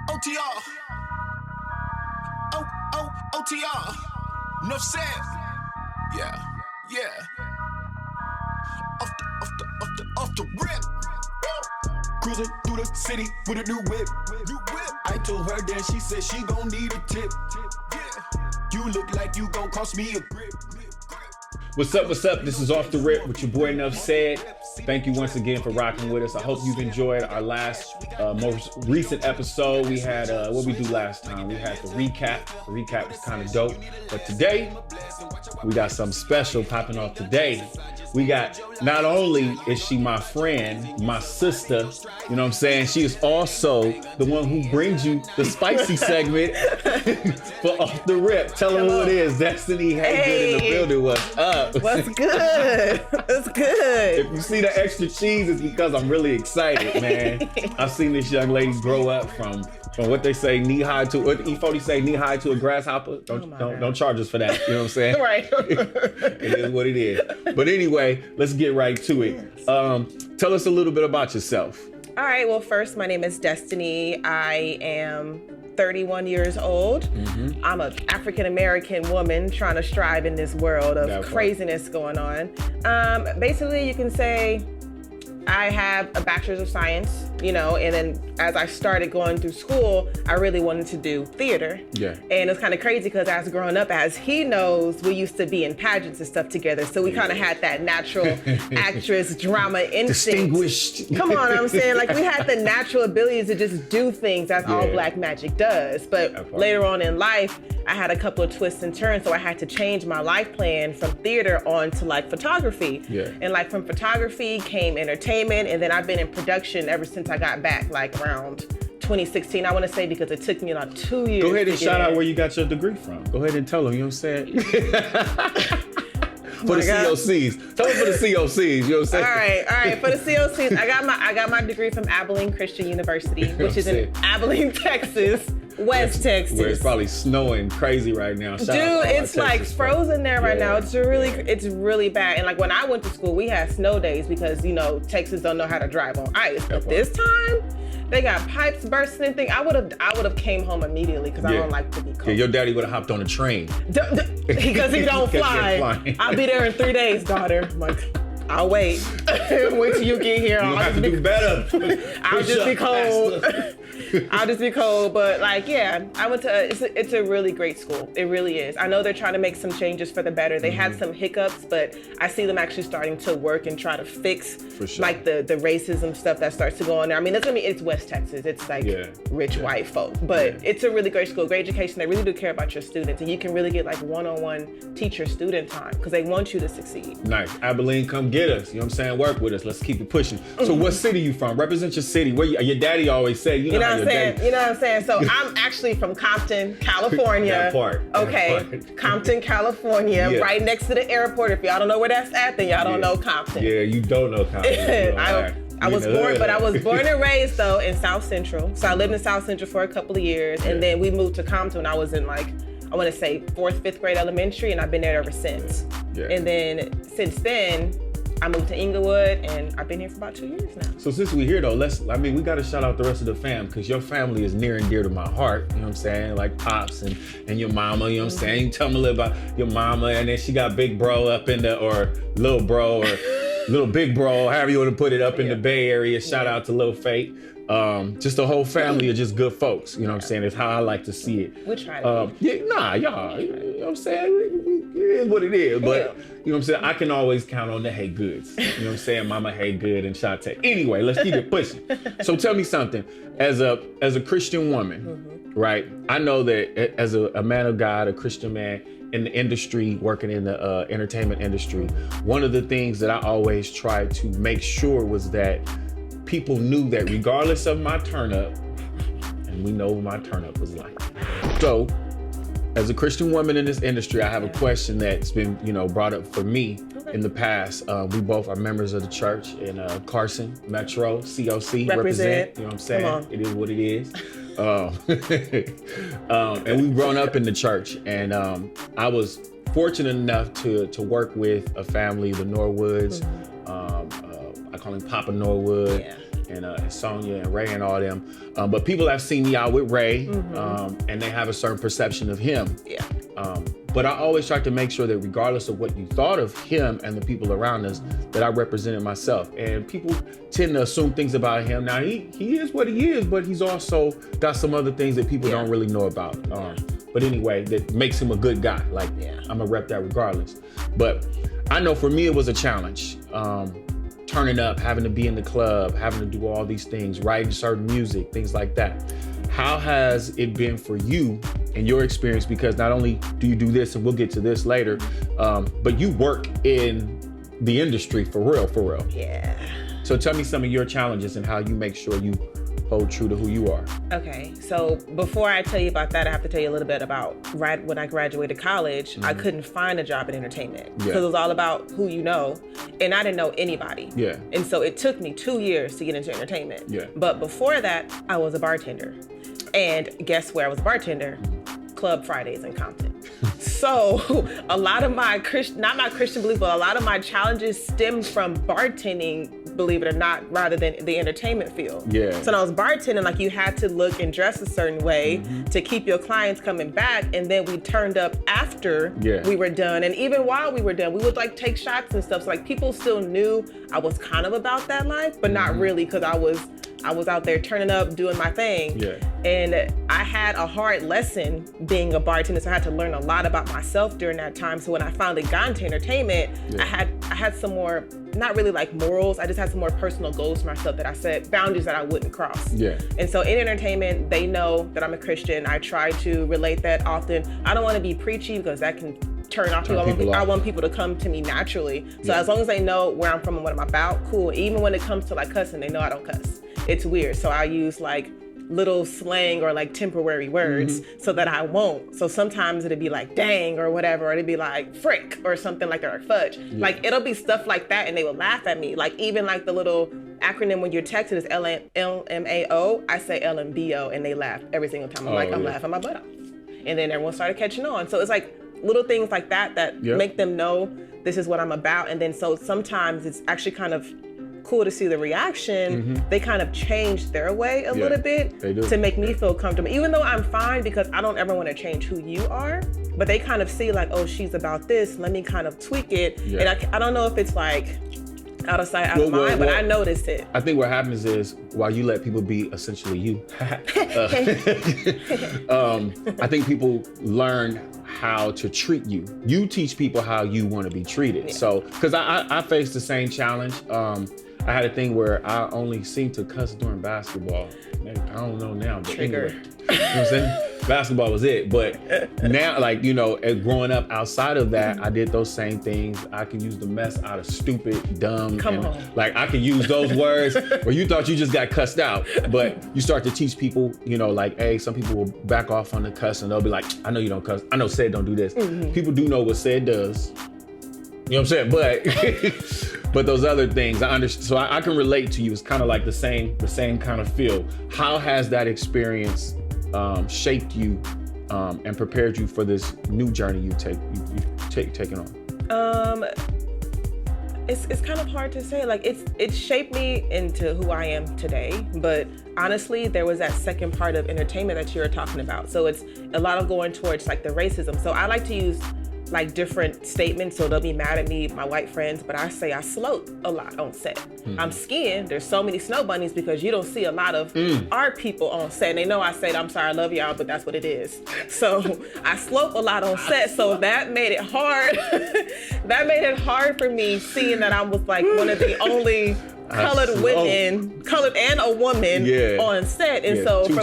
OTR. OTR. Enough said. Yeah. Off the rip. Cruising through the city with a new whip. I told her that she said she gon' need a tip. You look like you gon' cost me a grip. What's up? This is Off the Rip with your boy Enough Said. Thank you once again for rocking with us. I hope you've enjoyed our last, most recent episode. We had, what we do last time? We had the recap. The recap was kind of dope. But today, we got something special popping off today. We got, not only is she my friend, my sister, you know what I'm saying? She is also the one who brings you the spicy segment for Off the Rip. Tell her who it is. Destiny Hagood in the building. What's up? What's good? What's good? If you see the extra cheese, it's because I'm really excited, man. I've seen this young lady grow up from what they say, knee-high to, what E40 say, knee-high to a grasshopper. Don't charge us for that, you know what I'm saying? Right. It is what it is. But anyway, let's get right to it. Tell us a little bit about yourself. All right, well, first, my name is Destiny. I am 31 years old. Mm-hmm. I'm an African-American woman trying to strive in this world of craziness going on. Basically, you can say I have a bachelor's of science, you know, and then as I started going through school, I really wanted to do theater. Yeah. And it's kind of crazy because as growing up, as he knows, we used to be in pageants and stuff together. So we kind of had that natural actress drama instinct. Distinguished. Come on, I'm saying, like, we had the natural ability to just do things as all black magic does. But later on in life, I had a couple of twists and turns, so I had to change my life plan from theater on to like photography. Yeah. And like from photography came entertainment, and then I've been in production ever since I got back, like around 2016, I want to say, because it took me about 2 years. Go ahead and shout out where you got your degree from. Go ahead and tell them, you know what I'm saying? For the COCs. Tell them for the COCs, you know what I'm saying? All right. For the COCs, I got my degree from Abilene Christian University, which is in Abilene, Texas. West Texas. Where it's probably snowing crazy right now. Dude, it's like frozen there right now. It's really bad. And like when I went to school, we had snow days because, you know, Texas don't know how to drive on ice. But this time, they got pipes bursting and things. I would have came home immediately because I don't like to be cold. Yeah, your daddy would have hopped on a train. Because he don't fly. I'll be there in 3 days, daughter. I'm like, I'll wait. Wait till you get here. You'll have to do better. I'll just be cold. I'll just be cold, but like, yeah, I went to, it's a really great school. It really is. I know they're trying to make some changes for the better. They had some hiccups, but I see them actually starting to work and try to fix like the racism stuff that starts to go on there. I mean, it's West Texas. It's like rich white folk, but it's a really great school, great education. They really do care about your students, and you can really get like one-on-one teacher-student time because they want you to succeed. Nice. Abilene, come get us. You know what I'm saying? Work with us. Let's keep it pushing. So what city you from? Represent your city. Where your daddy always said, you know what I'm saying? You know what I'm saying? So I'm actually from Compton, California. That part. Compton, California, right next to the airport. If y'all don't know where that's at, then y'all don't know Compton. Yeah, you don't know Compton. I was born and raised though in South Central. So I lived in South Central for a couple of years, and then we moved to Compton when I was in like, I want to say 4th, 5th grade elementary, and I've been there ever since. Yeah. And then since then, I moved to Inglewood, and I've been here for about 2 years now. So since we're here though, we got to shout out the rest of the fam, because your family is near and dear to my heart, you know what I'm saying? Like Pops and your mama, you know what I'm saying? You tell me a little about your mama, and then she got big bro up in the, or little bro, or little big bro, however you want to put it, up in the Bay Area. Shout out to Lil Fate. Just the whole family are just good folks, you know what I'm saying? It's how I like to see it. We try to y'all, you know what I'm saying? It is what it is, but you know what I'm saying? I can always count on the Hagoods. You know what I'm saying? Mama Hagood and Shante. Anyway, let's keep it pushing. So tell me something. As a Christian woman, right? I know that as a man of God, a Christian man in the industry, working in the entertainment industry, one of the things that I always tried to make sure was that people knew that regardless of my turn up, and we know what my turn up was like. So, as a Christian woman in this industry, I have a question that's been, brought up for me in the past. We both are members of the church in Carson, Metro, COC, represent. You know what I'm saying? It is what it is. And we've grown up in the church, and I was fortunate enough to work with a family, the Norwoods. I call him Papa Norwood. Yeah. and Sonia and Ray and all them. But people have seen me out with Ray, and they have a certain perception of him. Yeah. But I always try to make sure that regardless of what you thought of him and the people around us, that I represented myself. And people tend to assume things about him. Now, he is what he is, but he's also got some other things that people don't really know about. But anyway, that makes him a good guy. Like, I'm gonna rep that regardless. But I know for me, it was a challenge. Turning up, having to be in the club, having to do all these things, writing certain music, things like that. How has it been for you in your experience? Because not only do you do this, and we'll get to this later, but you work in the industry for real. Yeah. So tell me some of your challenges and how you make sure you hold true to who you are. Okay, so before I tell you about that, I have to tell you a little bit about when I graduated college, I couldn't find a job in entertainment because it was all about who you know, and I didn't know anybody. Yeah. And so it took me 2 years to get into entertainment. Yeah. But before that, I was a bartender. And guess where I was a bartender? Club Fridays in Compton. So a lot of my not my Christian belief, but a lot of my challenges stemmed from bartending, believe it or not, rather than the entertainment field. Yeah. So when I was bartending, like, you had to look and dress a certain way to keep your clients coming back. And then we turned up after we were done. And even while we were done, we would like take shots and stuff. So like people still knew I was kind of about that life, but not really, because I was out there turning up, doing my thing. Yeah. And I had a hard lesson being a bartender, so I had to learn a lot about myself during that time. So when I finally got into entertainment, I had some more, not really like morals, I just had some more personal goals for myself that I set, boundaries that I wouldn't cross. Yeah. And so in entertainment, they know that I'm a Christian. I try to relate that often. I don't want to be preachy because that can turn off people. I want people to come to me naturally. So as long as they know where I'm from and what I'm about, cool. Even when it comes to like cussing, they know I don't cuss. It's weird. So I use like little slang or like temporary words so that I won't. So sometimes it'd be like dang or whatever, or it'd be like frick or something like that, or fudge. Yeah. Like it'll be stuff like that and they will laugh at me. Like even like the little acronym when you're texting is LMAO, I say LMBO and they laugh every single time. I'm I'm laughing my butt off. And then everyone started catching on. So it's like little things like that make them know this is what I'm about. And then so sometimes it's actually kind of cool to see the reaction. They kind of change their way a little bit to make me feel comfortable, even though I'm fine, because I don't ever want to change who you are, but they kind of see like, oh, she's about this, let me kind of tweak it. And I don't know if it's like out of sight, out of mind, but I noticed it. I think what happens is while you let people be essentially you, I think people learn how to treat you. You teach people how you want to be treated. So, because I faced the same challenge. I had a thing where I only seemed to cuss during basketball. Maybe, I don't know now, but trigger. Anyway, you know what I'm saying? Basketball was it. But now, like, you know, growing up outside of that, I did those same things. I can use the mess out of stupid, dumb. Come on. Like, I can use those words where you thought you just got cussed out. But you start to teach people, you know, like, hey, some people will back off on the cuss and they'll be like, I know you don't cuss. I know Ced don't do this. People do know what Ced does. You know what I'm saying? But those other things, I understand. So I can relate to you. It's kind of like the same kind of feel. How has that experience shaped you and prepared you for this new journey you've taken on? It's kind of hard to say. Like it's shaped me into who I am today. But honestly, there was that second part of entertainment that you were talking about. So it's a lot of going towards like the racism. So I like to use like different statements, so they'll be mad at me, my white friends, but I say I slope a lot on set. I'm skiing, there's so many snow bunnies because you don't see a lot of our people on set. And they know I said, I'm sorry, I love y'all, but that's what it is. So I slope a lot on set, so that made it hard. That made it hard for me, seeing that I was like one of the only colored women, colored and a woman on set. And so two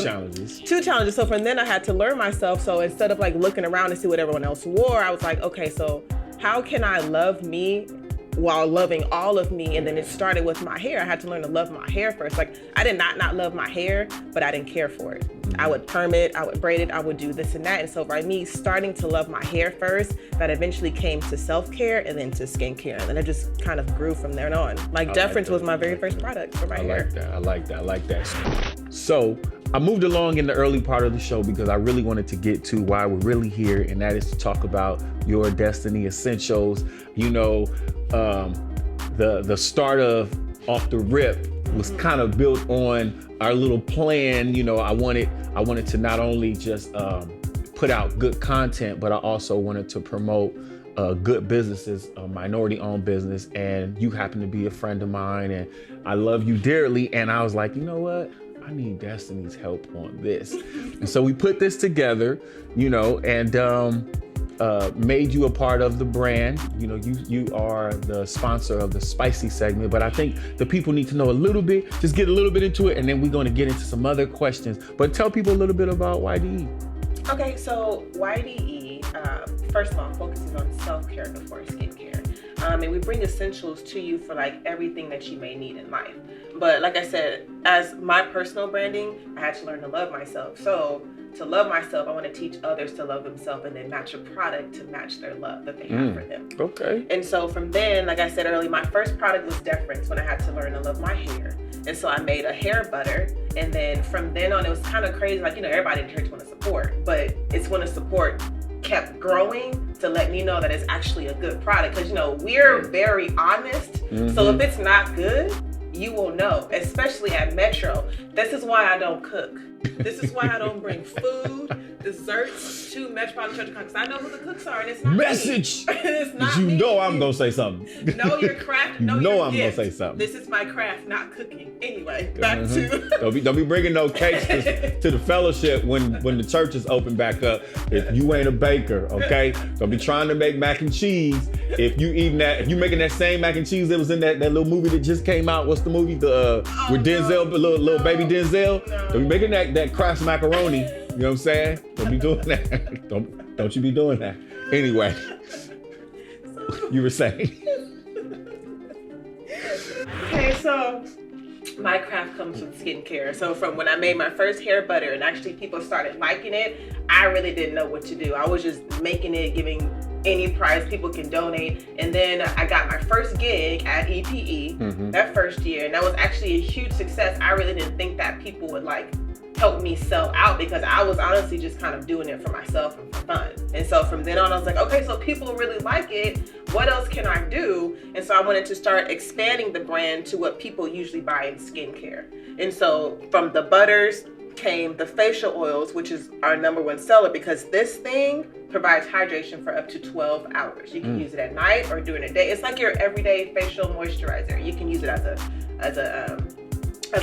challenges. So from then I had to learn myself. So instead of like looking around to see what everyone else wore, I was like, okay, so how can I love me while loving all of me? And then it started with my hair. I had to learn to love my hair first. Like I did not love my hair, but I didn't care for it. I would perm it, I would braid it, I would do this and that. And so by me starting to love my hair first, that eventually came to self-care and then to skincare. And then it just kind of grew from there on. Like Deference was my very first product for my hair. I like that. So I moved along in the early part of the show because I really wanted to get to why we're really here, and that is to talk about your Destiny Essentials. You know, the start of Off the Rip was kind of built on our little plan. You know, I wanted to not only just put out good content, but I also wanted to promote good businesses, a minority-owned business, and you happen to be a friend of mine, and I love you dearly. And I was like, you know what? I need Destiny's help on this. And so we put this together, you know, and made you a part of the brand. You know, you are the sponsor of the spicy segment, but I think the people need to know a little bit, just get a little bit into it, and then we're going to get into some other questions. But tell people a little bit about YDE. Okay, so YDE, first of all, focuses on self-care before skincare. And we bring essentials to you for like everything that you may need in life. But like I said, as my personal branding, I had to learn to love myself. So to love myself, I want to teach others to love themselves and then match a product to match their love that they have for them. Okay. And so from then, like I said earlier, my first product was Deference when I had to learn to love my hair. And so I made a hair butter. And then from then on, it was kind of crazy. Like, you know, everybody in church want to support, but it's when the support kept growing to let me know that it's actually a good product. Because, you know, we're very honest. So if it's not good, you will know, especially at Metro. This is why I don't cook. This is why I don't bring food, desserts to Metropolitan Church because I know who the cooks are, and it's not Message. me. It's not You me. know I'm gonna say something. Know your craft. Know You know your I'm gift. gonna say something. This is my craft, not cooking. Anyway, back to. Don't be bringing no cakes to the fellowship when the church is open back up. If you ain't a baker, okay? Don't be trying to make mac and cheese. If you making that same mac and cheese that was in that little movie that just came out. What's the movie? With Denzel, little baby Denzel. No. Don't be making that Kraft macaroni. You know what I'm saying? Don't be doing that. Don't you be doing that. Anyway, you were saying. Okay, so my craft comes with skincare. So from when I made my first hair butter and actually people started liking it, I really didn't know what to do. I was just making it, giving any price people can donate. And then I got my first gig at EPE that first year. And that was actually a huge success. I really didn't think that people would like help me sell out because I was honestly just kind of doing it for myself and for fun. And so from then on, I was like, okay, so people really like it. What else can I do? And so I wanted to start expanding the brand to what people usually buy in skincare. And so from the butters came the facial oils, which is our #1 seller because this thing provides hydration for up to 12 hours. You can use it at night or during the day. It's like your everyday facial moisturizer. You can use it as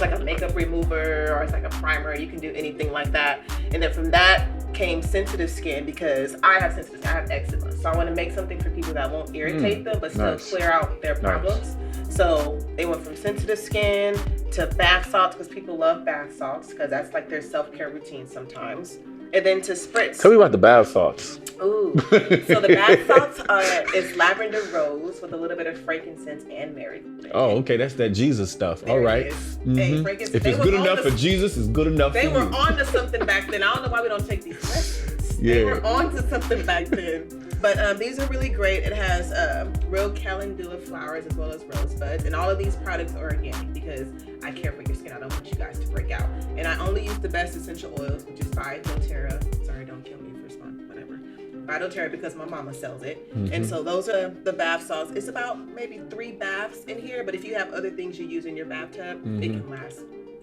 like a makeup remover or as like a primer. You can do anything like that. And then from that came sensitive skin because I have eczema. So I want to make something for people that won't irritate them but still clear out their problems. So they went from sensitive skin to bath salts because people love bath salts because that's like their self-care routine sometimes. And then to spritz. Tell me about the bath salts. Ooh. So the bath salts is lavender rose with a little bit of frankincense and marigold. Oh, okay. That's that Jesus stuff. There all right. it is. Mm-hmm. Hey, frankincense. If it's good enough for Jesus, it's good enough for you. They were on to something back then. I don't know why we don't take these lessons. Yeah. They were on to something back then. But these are really great. It has real calendula flowers as well as rosebuds. And all of these products are organic because I care for your skin. I don't want you guys to break out. And I only use the best essential oils, which is by doTERRA. Sorry, don't kill me for sponsor, whatever. By doTERRA because my mama sells it. And so those are the bath salts. It's about maybe 3 baths in here. But if you have other things you use in your bathtub, it can last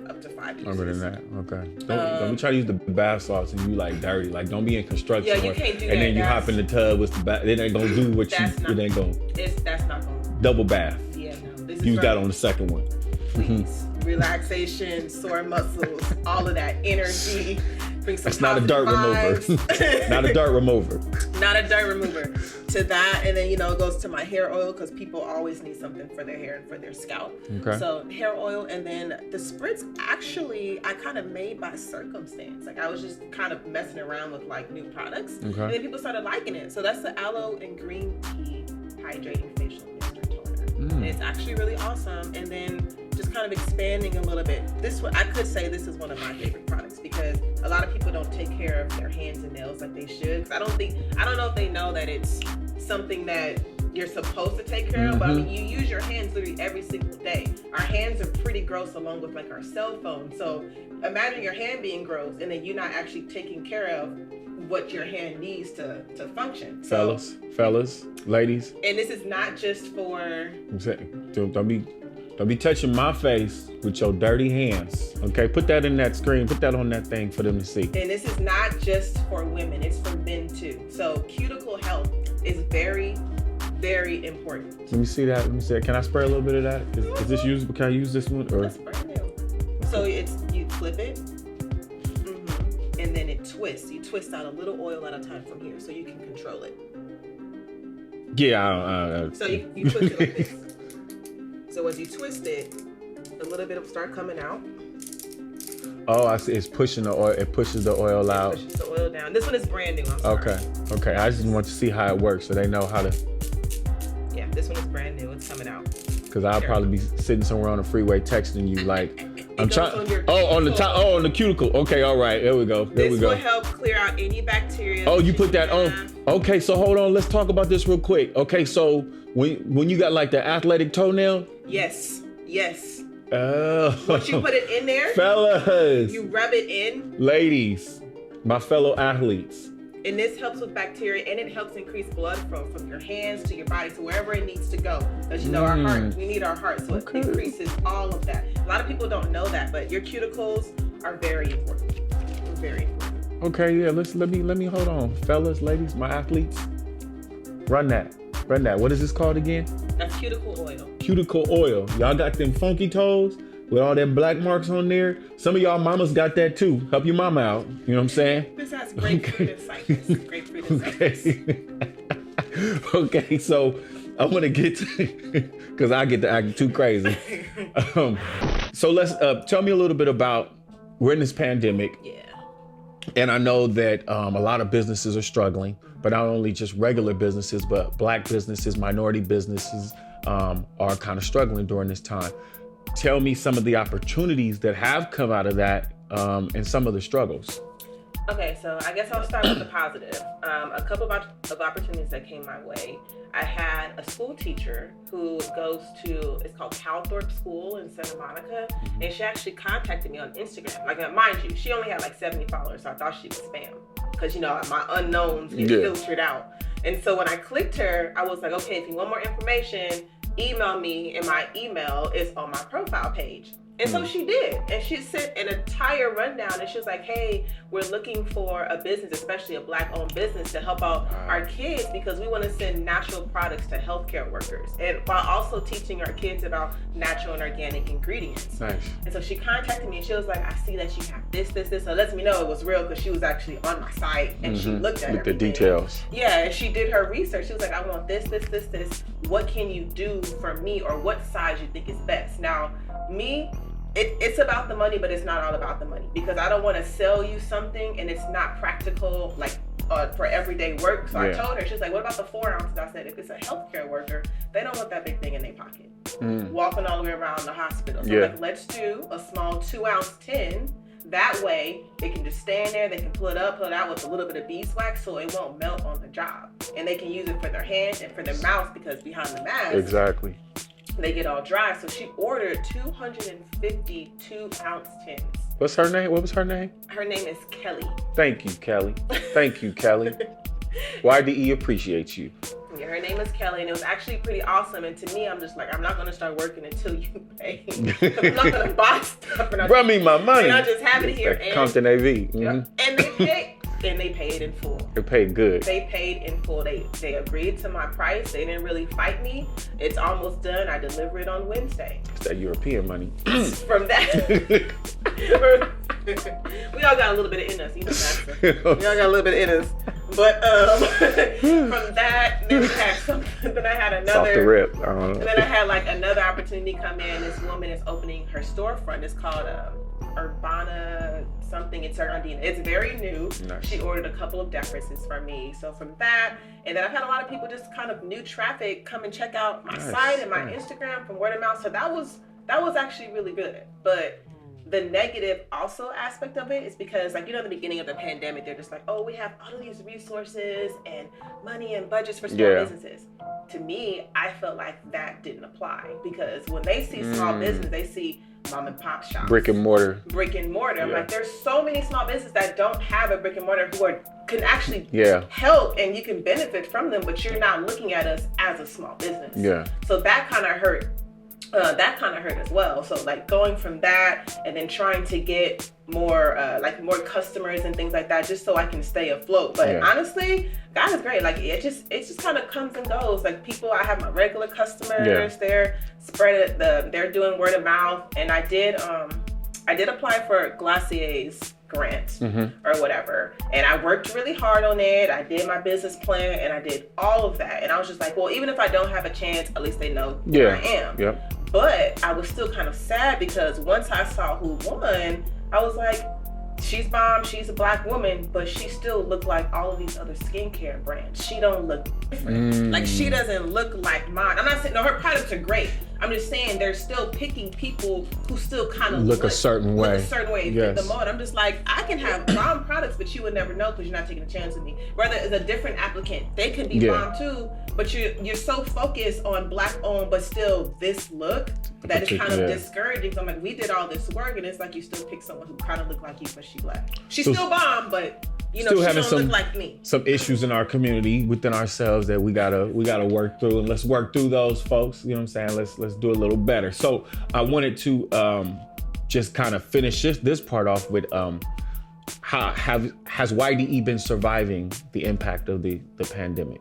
up to 5 uses. Other than that, okay. Don't be trying to use the bath salts and you like dirty. Like don't be in construction. Yeah, you can't do that. And then you hop in the tub with the bath. It ain't gonna do what you. It ain't gonna. That's not gonna. Double bath. Yeah, no. This Use is that on the second one. Please. Relaxation, sore muscles, all of that energy. Bring some It's not a dirt remover. Not a dirt remover. Not a dirt remover. To that, and then, it goes to my hair oil because people always need something for their hair and for their scalp. Okay. So hair oil, and then the spritz, actually, I kind of made by circumstance. Like I was just kind of messing around with like new products. Okay. And then people started liking it. So that's the aloe and green tea hydrating facial mist toner. And it's actually really awesome. And then just kind of expanding a little bit. I could say this is one of my favorite products because a lot of people don't take care of their hands and nails like they should. I don't know if they know that it's something that you're supposed to take care of, but I mean, you use your hands literally every single day. Our hands are pretty gross along with like our cell phone. So imagine your hand being gross and then you're not actually taking care of what your hand needs to function. Fellas, ladies. And this is not just for... Don't be Don't be touching my face with your dirty hands. Okay, put that in that screen. Put that on that thing for them to see. And this is not just for women, it's for men too. So cuticle health is very, very important. Let me see that. Let me see that. Can I spray a little bit of that? Is this usable? Can I use this one? Or? That's brand new. So you flip it, and then it twists. You twist out a little oil at a time from here so you can control it. Yeah. So you twist it like this. So as you twist it, a little bit will start coming out. Oh, I see. It's pushing the oil. It pushes the oil out. It pushes the oil down. This one is brand new. I'm sorry. Okay. I just want to see how it works so they know how to. Yeah, this one is brand new. It's coming out. Because I'll probably be sitting somewhere on the freeway texting you like, I'm trying. On the top. Oh, on the cuticle. Okay, all right. There we go. This will help clear out any bacteria. Oh, you put that on. Okay, so hold on. Let's talk about this real quick. Okay, so when you got like the athletic toenail. Yes. Oh. Once you put it in there, fellas, you rub it in. Ladies, my fellow athletes. And this helps with bacteria, and it helps increase blood flow from your hands to your body to wherever it needs to go. Because our heart, we need our heart, so it increases all of that. A lot of people don't know that, but your cuticles are very important. Very important. Okay, yeah. Let me hold on, fellas, ladies, my athletes. Run that. What is this called again? That's cuticle oil. Cuticle oil. Y'all got them funky toes with all them black marks on there. Some of y'all mamas got that too. Help your mama out. You know what I'm saying? This has grapefruit and citrus. Grapefruit and citrus. Okay, so I'm gonna get to, because I get to act too crazy. So let's tell me a little bit about, we're in this pandemic. Yeah. And I know that a lot of businesses are struggling, but not only just regular businesses, but Black businesses, minority businesses are kind of struggling during this time. Tell me some of the opportunities that have come out of that and some of the struggles. Okay, so I guess I'll start with the positive. A couple of opportunities that came my way. I had a school teacher who goes to, it's called Calthorpe School in Santa Monica, and she actually contacted me on Instagram. Like, mind you, she only had like 70 followers, so I thought she was spam. Because, my unknowns get filtered out. And so when I clicked her, I was like, okay, if you want more information, email me, and my email is on my profile page. And so she did, and she sent an entire rundown, and she was like, hey, we're looking for a business, especially a Black-owned business, to help out our kids because we want to send natural products to healthcare workers, and while also teaching our kids about natural and organic ingredients. Nice. And so she contacted me, and she was like, I see that you have this, so it lets me know it was real because she was actually on my site, and she looked at everything. The details. Yeah, and she did her research. She was like, I want this. What can you do for me, or what size you think is best? Now, me, it's about the money, but it's not all about the money, because I don't want to sell you something and it's not practical, like for everyday work. So I told her, she was like, what about the 4 ounces? I said, if it's a healthcare worker, they don't want that big thing in their pocket, walking all the way around the hospital. So like, let's do a small 2-ounce tin. That way, they can just stand there, they can pull it out with a little bit of beeswax so it won't melt on the job. And they can use it for their hand and for their mouth, because behind the mask, exactly, they get all dry. So she ordered 250 2-ounce tins. What's her name? What was her name? Her name is Kelly. Thank you, Kelly. YDE appreciates you. Yeah, her name is Kelly, and it was actually pretty awesome. And to me, I'm just like, I'm not going to start working until you pay. I'm not going to buy stuff. Run me my money. And I just have it here. Compton AV. And they paid in full. They paid good. They paid in full. They agreed to my price. They didn't really fight me. It's almost done. I deliver it on Wednesday. It's that European money. From that. We all got a little bit in us, we all got a little bit in us. But from that, then I had another. Off the rip. And then I had like another opportunity come in. This woman is opening her storefront. It's called Urbana something. It's Arandina. It's very new. Nice. She ordered a couple of decorations for me. So from that, and then I've had a lot of people just kind of new traffic come and check out my site and my Instagram from word of mouth. So that was actually really good. But the negative also aspect of it is because, like, in the beginning of the pandemic, they're just like, oh, we have all of these resources and money and budgets for small businesses. To me, I felt like that didn't apply, because when they see small business, they see mom and pop shops. Brick and mortar. I'm like, there's so many small businesses that don't have a brick and mortar who can actually help, and you can benefit from them, but you're not looking at us as a small business. Yeah. So that kind of hurt that kind of hurt as well. So like going from that and then trying to get more more customers and things like that, just so I can stay afloat. But honestly, God is great. Like it just kind of comes and goes. Like people, I have my regular customers. They're they're doing word of mouth, and I did apply for Glacier's grant or whatever, and I worked really hard on it. I did my business plan and I did all of that, and I was just like, well, even if I don't have a chance, at least they know who I am. But I was still kind of sad because once I saw who won, I was like, she's bomb, she's a Black woman, but she still looked like all of these other skincare brands. She don't look different. Like she doesn't look like mine. I'm not saying, no, her products are great. I'm just saying they're still picking people who still kind of look a certain way. Fit the mold. I'm just like, I can have bomb products, but you would never know because you're not taking a chance with me. Whether it's a different applicant, they could be bomb too, but you're so focused on Black owned, but still this look that is kind of discouraging. So I'm like, we did all this work, and it's like you still pick someone who kind of look like you, but she Black. She's still bomb, but you know, she don't look like me. Some issues in our community within ourselves that we gotta work through, and let's work through those, folks. You know what I'm saying? Let's do a little better. So I wanted to just kind of finish this part off with has YDE been surviving the impact of the pandemic?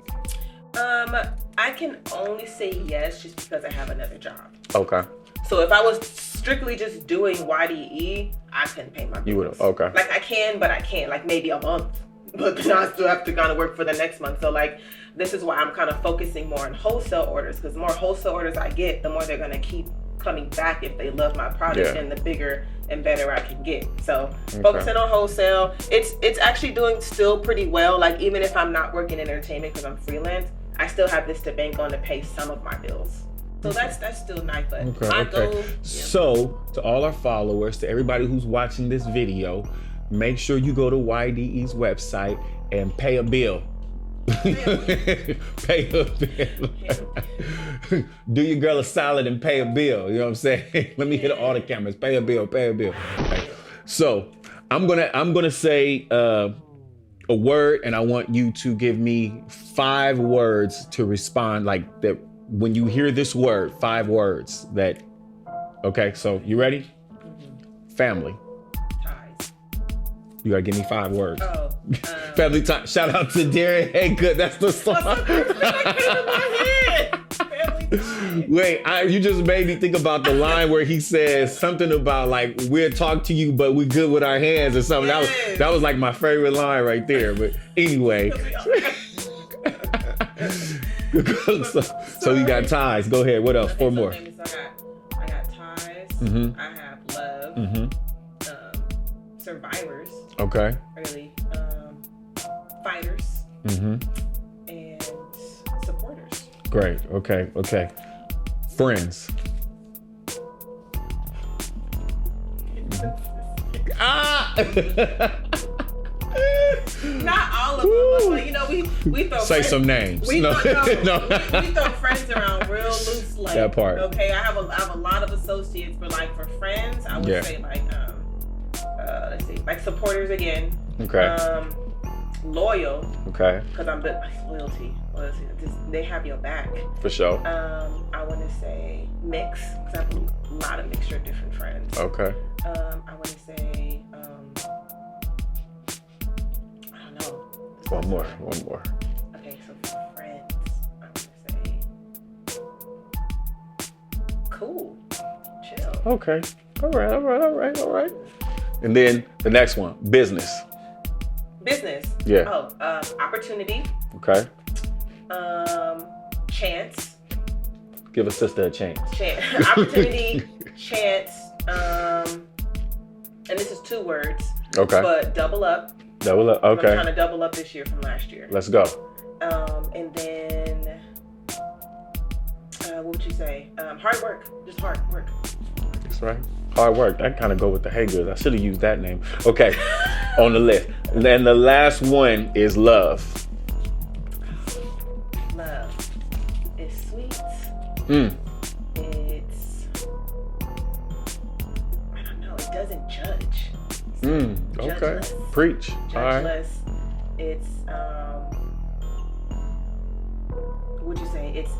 I can only say yes just because I have another job. Okay. So if I was strictly just doing YDE, I couldn't pay my bills. You would have, okay. Like I can, but I can't. Like maybe a month, but then I still have to kind of work for the next month. So like, this is why I'm kind of focusing more on wholesale orders, because the more wholesale orders I get, the more they're gonna keep coming back if they love my product, and the bigger and better I can get. So focusing on wholesale, it's actually doing still pretty well. Like even if I'm not working in entertainment because I'm freelance, I still have this to bank on to pay some of my bills. So that's still nice, but my goal. So to all our followers, to everybody who's watching this video, make sure you go to YDE's website and pay a bill. Pay a bill. Do your girl a solid and pay a bill. You know what I'm saying? Let me hit all the cameras. Pay a bill. Pay a bill. Okay. So I'm gonna say a word, and I want you to give me 5 words to respond like that. When you hear this word, 5 words that, okay, so you ready? Family. Ties. You gotta give me 5 words. Oh. Family time. Shout out to Derek. Hey, good. That's the song. Wait, you just made me think about the line where he says something about like, we'll talk to you, but we good with our hands or something. Yes. That was like my favorite line right there. But anyway. So you got ties. Go ahead. What else? 4 more. I got ties. I have love. Survivors. Okay. Really. Fighters. And supporters. Great. Okay. Friends. Not all of them, but you know, we throw say friends, some names. We throw friends around real loose. Like that part. Okay, I have a lot of associates, but like for friends, I would say like let's see, like supporters again. Okay. Loyal. Okay. Because I'm loyalty. They have your back. For sure. I want to say mix, because I have a lot of mixture of different friends. Okay. I want to say I don't know. One more. Okay, so for friends, I want to say cool, chill. Okay. All right. And then the next one, business. Yeah. Opportunity. Okay. Chance. Give a sister a chance. Opportunity, chance, and this is 2 words. Okay. But double up. Okay. I'm trying to double up this year from last year. Let's go. And then, what would you say? Hard work. Just hard work. That's right. Hard work. That kind of go with the Hagood. I should have used that name. Okay. On the list. And then the last one is love. Love. It's sweet. It's, I don't know. It doesn't judge. Okay. Judgeless. Preach. Judgeless. All right. It's what would you say? It's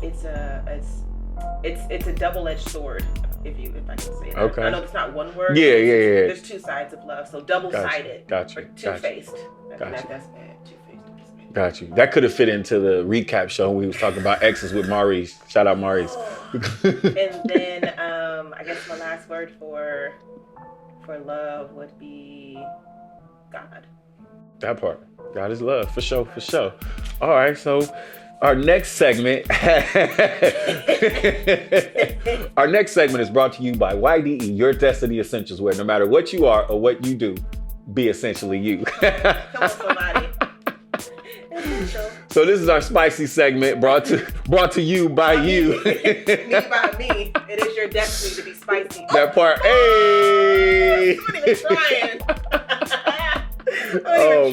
it's a double-edged sword, if I can say that. Okay. I know it's not one word. Yeah. There's two sides of love, so double-sided. Gotcha. Or two-faced. Gotcha. That's bad. Two-faced. Got you. That could have fit into the recap show when we was talking about exes with Maurice. Shout out Maurice. And then I guess my last word for love would be God. That part. God is love. For sure. All right. So our next segment is brought to you by YDE, Your Destiny Essentials, where no matter what you are or what you do, be essentially you. Come on, somebody. So this is our spicy segment brought to you by you. Me by me. It is your destiny to be spicy. That part. Hey. I'm not even trying.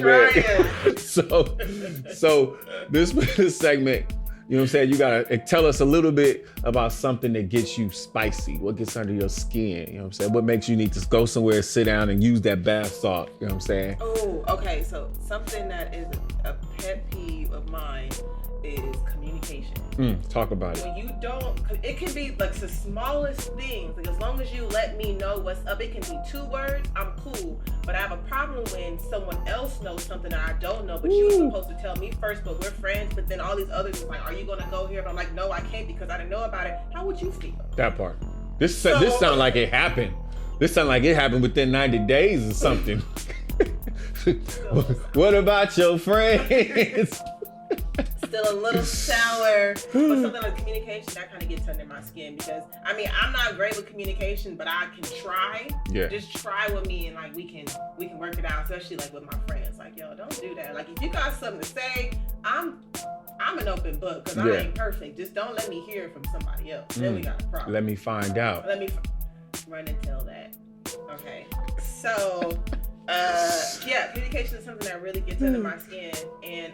Man. So this segment, you know what I'm saying? You gotta tell us a little bit about something that gets you spicy. What gets under your skin? You know what I'm saying? What makes you need to go somewhere, sit down, and use that bath salt? You know what I'm saying? Oh, okay. So something that is a pet peeve of mine is communication. Talk about it. When you don't, it can be like the smallest things. Like as long as you let me know what's up, it can be 2 words. I'm cool. But I have a problem when someone else knows something that I don't know, but you were supposed to tell me first. But we're friends. But then all these others are like, "Are you gonna go here?" But I'm like, "No, I can't because I didn't know about it." How would you feel? That part. This sounds like it happened. This sounds like it happened within 90 days or something. What about your friends? Still a little sour, but something like communication that kind of gets under my skin because I mean I'm not great with communication, but I can try. Yeah. Just try with me and like we can work it out, especially like with my friends. Like yo, don't do that. Like if you got something to say, I'm an open book because I ain't perfect. Just don't let me hear it from somebody else. Then we got a problem. Let me find out. Run and tell that. Okay. So communication is something that really gets under my skin, and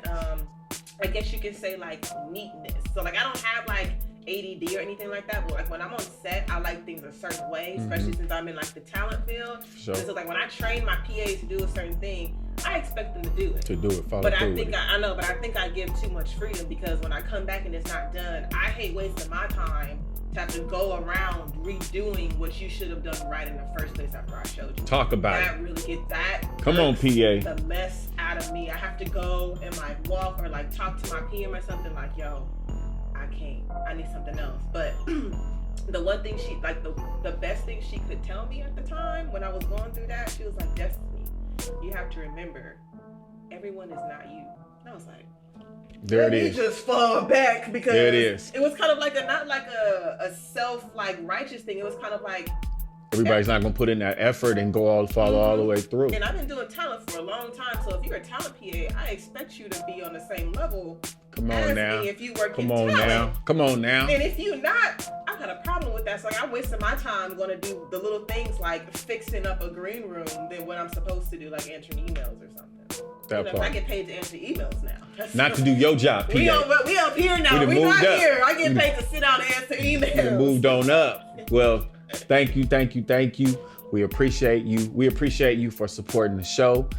I guess you could say like neatness. So like I don't have like ADD or anything like that, but like when I'm on set, I like things a certain way, especially since I'm in like the talent field. Sure. So like when I train my PAs to do a certain thing, I expect them to do it. Follow but through. I think I know, but I think I give too much freedom because when I come back and it's not done, I hate wasting my time to have to go around redoing what you should have done right in the first place after I showed you. Talk about that really get that. Come on, PA. The mess out of me. I have to go and like walk or like talk to my PM or something like, yo, I can't. I need something else. But the one thing she like the best thing she could tell me at the time when I was going through that, she was like, Destiny, you have to remember, everyone is not you. And I was like, there it is. Just fall back because there it is. It was kind of like not like a self like righteous thing. It was kind of like everybody's not gonna put in that effort and follow all the way through. And I've been doing talent for a long time, so if you're a talent PA, I expect you to be on the same level. Come on now. If you work Come in on talent. now. Come on now. And if you're not, I've got a problem with that. So like I'm wasting my time going to do the little things like fixing up a green room than what I'm supposed to do, like answering emails or something. That part. I get paid to answer emails now. Not to do your job, PA. We up here now. We're not up. here. I get paid to sit down and answer emails. We moved on up. Well, thank you. We appreciate you. We appreciate you for supporting the show.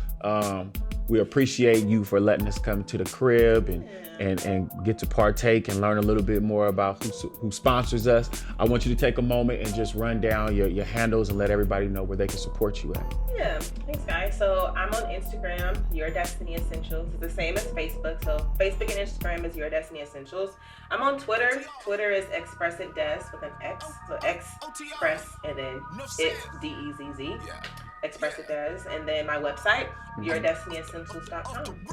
We appreciate you for letting us come to the crib and get to partake and learn a little bit more about who sponsors us. I want you to take a moment and just run down your handles and let everybody know where they can support you at. Yeah, thanks guys. So I'm on Instagram, Your Destiny Essentials. It's the same as Facebook. So Facebook and Instagram is Your Destiny Essentials. I'm on Twitter. Twitter is ExpressItDez with an X. So Express and then it's DEZZ. ExpressItDez. And then my website, YourDestinyEssentials.com.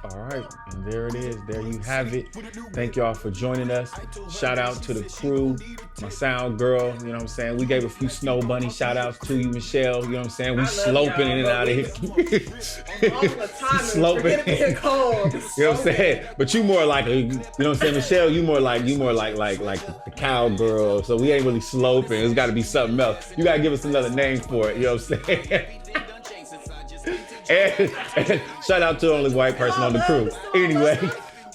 All right, and there it is. There you have it. Thank y'all for joining us. Shout out to the crew, my sound girl, you know what I'm saying? We gave a few Snow Bunny shout outs to you, Michelle, you know what I'm saying? We sloping in and out of here. All the time, sloping. It's cold. You know what I'm saying? But you more like, you know what I'm saying, Michelle, you more like the cowgirl. So we ain't really sloping. It's gotta be something else. You gotta give us another name for it, you know what I'm saying? And shout out to the only white person on the crew. Anyway,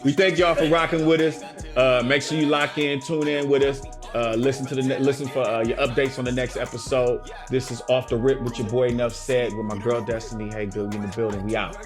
we thank y'all for rocking with us. Make sure you lock in, tune in with us. Listen for your updates on the next episode. This is Off the Rip with your boy Enough Said with my girl Destiny. Hagood in the building. We out.